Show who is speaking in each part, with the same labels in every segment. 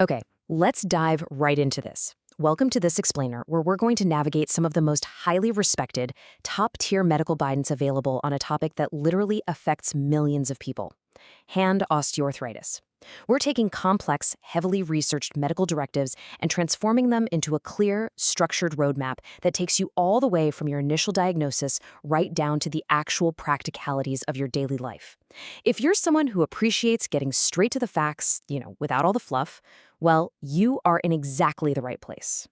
Speaker 1: Okay, let's dive right into this. Welcome to this explainer, where we're going to navigate some of the most highly respected, top-tier medical guidance available on a topic that literally affects millions of people: hand osteoarthritis. We're taking complex, heavily researched medical directives and transforming them into a clear, structured roadmap that takes you all the way from your initial diagnosis right down to the actual practicalities of your daily life. If you're someone who appreciates getting straight to the facts, without all the fluff, well, you are in exactly the right place.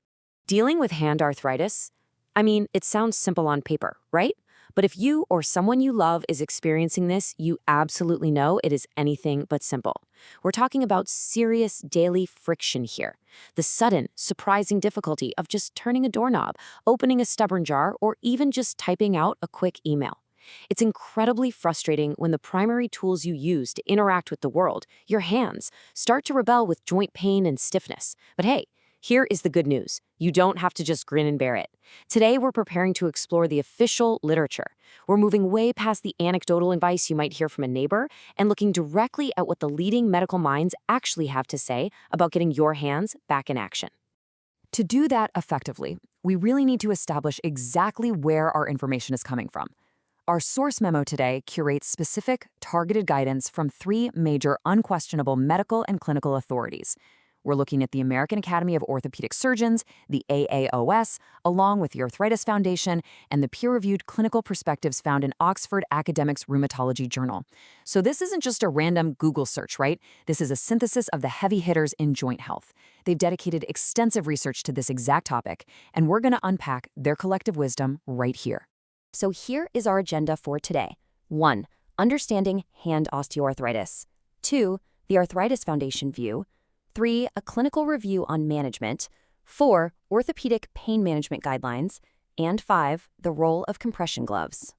Speaker 1: Dealing with hand arthritis? I mean, it sounds simple on paper, right? But if you or someone you love is experiencing this, you absolutely know it is anything but simple. We're talking about serious daily friction here. The sudden, surprising difficulty of just turning a doorknob, opening a stubborn jar, or even just typing out a quick email. It's incredibly frustrating when the primary tools you use to interact with the world, your hands, start to rebel with joint pain and stiffness. But hey, here is the good news. You don't have to just grin and bear it. Today, we're preparing to explore the official literature. We're moving way past the anecdotal advice you might hear from a neighbor and looking directly at what the leading medical minds actually have to say about getting your hands back in action. To do that effectively, we really need to establish exactly where our information is coming from. Our source memo today curates specific, targeted guidance from three major unquestionable medical and clinical authorities. We're looking at the American Academy of Orthopedic Surgeons, the AAOS, along with the Arthritis Foundation, and the peer-reviewed clinical perspectives found in Oxford Academics Rheumatology Journal. So this isn't just a random Google search, right? This is a synthesis of the heavy hitters in joint health. They've dedicated extensive research to this exact topic, and we're going to unpack their collective wisdom right here. So here is our agenda for today. 1. Understanding hand osteoarthritis. 2. The Arthritis Foundation view. 3. A clinical review on management. 4. Orthopedic pain management guidelines. And 5. The role of compression gloves.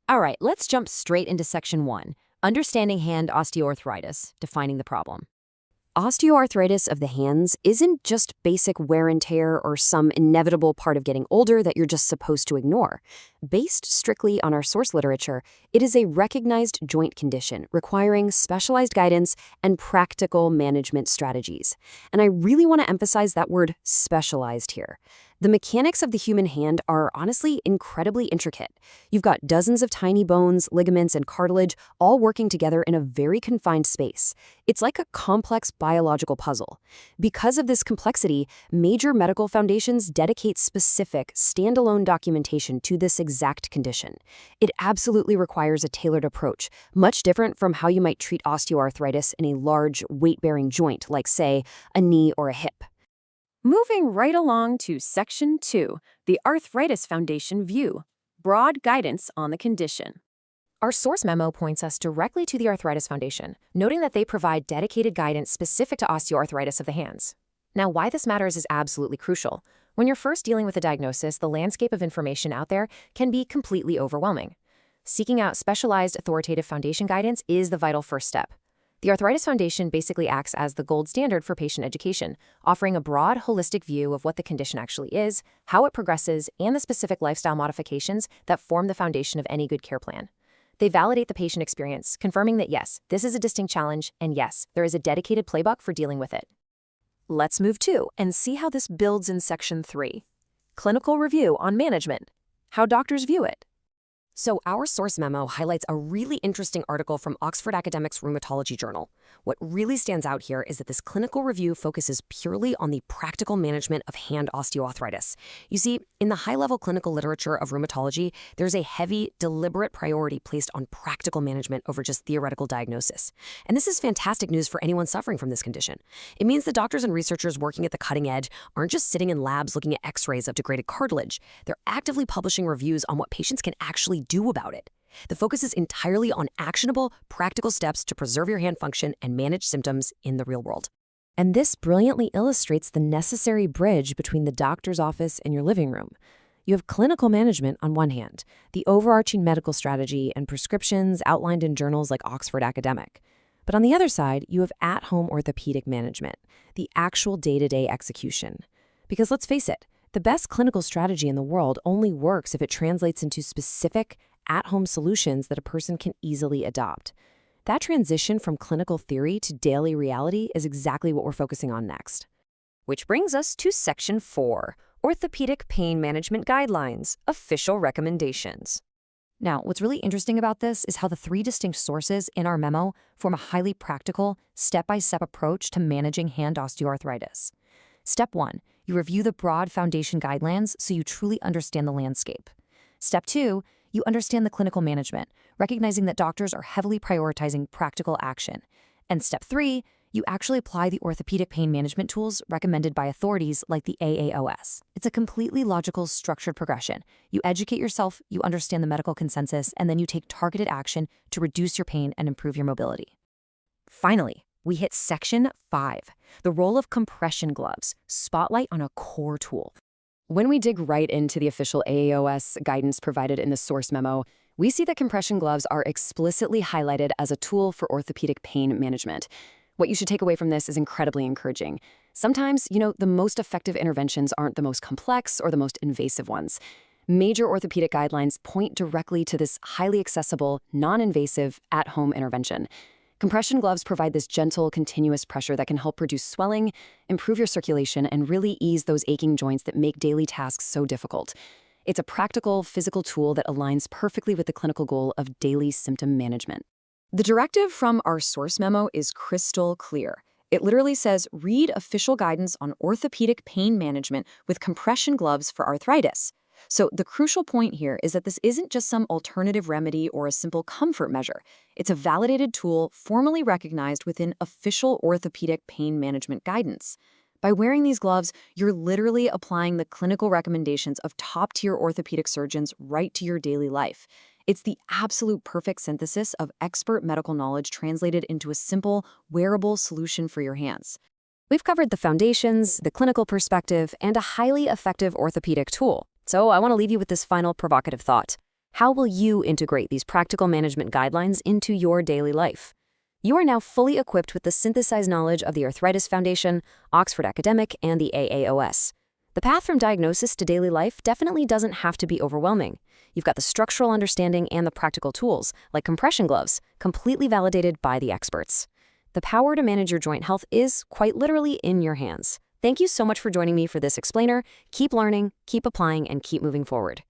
Speaker 1: All right, let's jump straight into Section 1, Understanding hand osteoarthritis, defining the problem. Osteoarthritis of the hands isn't just basic wear and tear or some inevitable part of getting older that you're just supposed to ignore. Based strictly on our source literature, it is a recognized joint condition requiring specialized guidance and practical management strategies. And I really want to emphasize that word specialized here. The mechanics of the human hand are honestly incredibly intricate. You've got dozens of tiny bones, ligaments, and cartilage all working together in a very confined space. It's like a complex biological puzzle. Because of this complexity, major medical foundations dedicate specific, standalone documentation to this exact condition. It absolutely requires a tailored approach, much different from how you might treat osteoarthritis in a large, weight-bearing joint, like, say, a knee or a hip. Moving right along to Section 2, the Arthritis Foundation view, broad guidance on the condition. Our source memo points us directly to the Arthritis Foundation, noting that they provide dedicated guidance specific to osteoarthritis of the hands. Now, why this matters is absolutely crucial. When you're first dealing with a diagnosis, the landscape of information out there can be completely overwhelming. Seeking out specialized authoritative foundation guidance is the vital first step. The Arthritis Foundation basically acts as the gold standard for patient education, offering a broad, holistic view of what the condition actually is, how it progresses, and the specific lifestyle modifications that form the foundation of any good care plan. They validate the patient experience, confirming that yes, this is a distinct challenge, and yes, there is a dedicated playbook for dealing with it. Let's move to and see how this builds in Section 3. Clinical review on management. How doctors view it. So our source memo highlights a really interesting article from Oxford Academics Rheumatology Journal. What really stands out here is that this clinical review focuses purely on the practical management of hand osteoarthritis. You see, in the high-level clinical literature of rheumatology, there's a heavy, deliberate priority placed on practical management over just theoretical diagnosis. And this is fantastic news for anyone suffering from this condition. It means that doctors and researchers working at the cutting edge aren't just sitting in labs looking at x-rays of degraded cartilage. They're actively publishing reviews on what patients can actually do about it. The focus is entirely on actionable, practical steps to preserve your hand function and manage symptoms in the real world. And this brilliantly illustrates the necessary bridge between the doctor's office and your living room. You have clinical management on one hand, the overarching medical strategy and prescriptions outlined in journals like Oxford Academic. But on the other side, you have at-home orthopedic management, the actual day-to-day execution. Because let's face it, the best clinical strategy in the world only works if it translates into specific, at-home solutions that a person can easily adopt. That transition from clinical theory to daily reality is exactly what we're focusing on next. Which brings us to Section 4, Orthopedic Pain Management Guidelines, Official Recommendations. Now, what's really interesting about this is how the three distinct sources in our memo form a highly practical, step-by-step approach to managing hand osteoarthritis. Step 1, you review the broad foundation guidelines so you truly understand the landscape. Step 2, you understand the clinical management, recognizing that doctors are heavily prioritizing practical action. And Step 3, you actually apply the orthopedic pain management tools recommended by authorities like the AAOS. It's a completely logical, structured progression. You educate yourself, you understand the medical consensus, and then you take targeted action to reduce your pain and improve your mobility. Finally, we hit Section 5, the role of compression gloves, spotlight on a core tool. When we dig right into the official AAOS guidance provided in the source memo, we see that compression gloves are explicitly highlighted as a tool for orthopedic pain management. What you should take away from this is incredibly encouraging. Sometimes, the most effective interventions aren't the most complex or the most invasive ones. Major orthopedic guidelines point directly to this highly accessible, non-invasive, at-home intervention. Compression gloves provide this gentle, continuous pressure that can help reduce swelling, improve your circulation, and really ease those aching joints that make daily tasks so difficult. It's a practical, physical tool that aligns perfectly with the clinical goal of daily symptom management. The directive from our source memo is crystal clear. It literally says, read official guidance on orthopedic pain management with compression gloves for arthritis. So the crucial point here is that this isn't just some alternative remedy or a simple comfort measure. It's a validated tool formally recognized within official orthopedic pain management guidance. By wearing these gloves, you're literally applying the clinical recommendations of top-tier orthopedic surgeons right to your daily life. It's the absolute perfect synthesis of expert medical knowledge translated into a simple, wearable solution for your hands. We've covered the foundations, the clinical perspective, and a highly effective orthopedic tool. So I want to leave you with this final provocative thought. How will you integrate these practical management guidelines into your daily life? You are now fully equipped with the synthesized knowledge of the Arthritis Foundation, Oxford Academic, and the AAOS. The path from diagnosis to daily life definitely doesn't have to be overwhelming. You've got the structural understanding and the practical tools, like compression gloves, completely validated by the experts. The power to manage your joint health is, quite literally, in your hands. Thank you so much for joining me for this explainer. Keep learning, keep applying, and keep moving forward.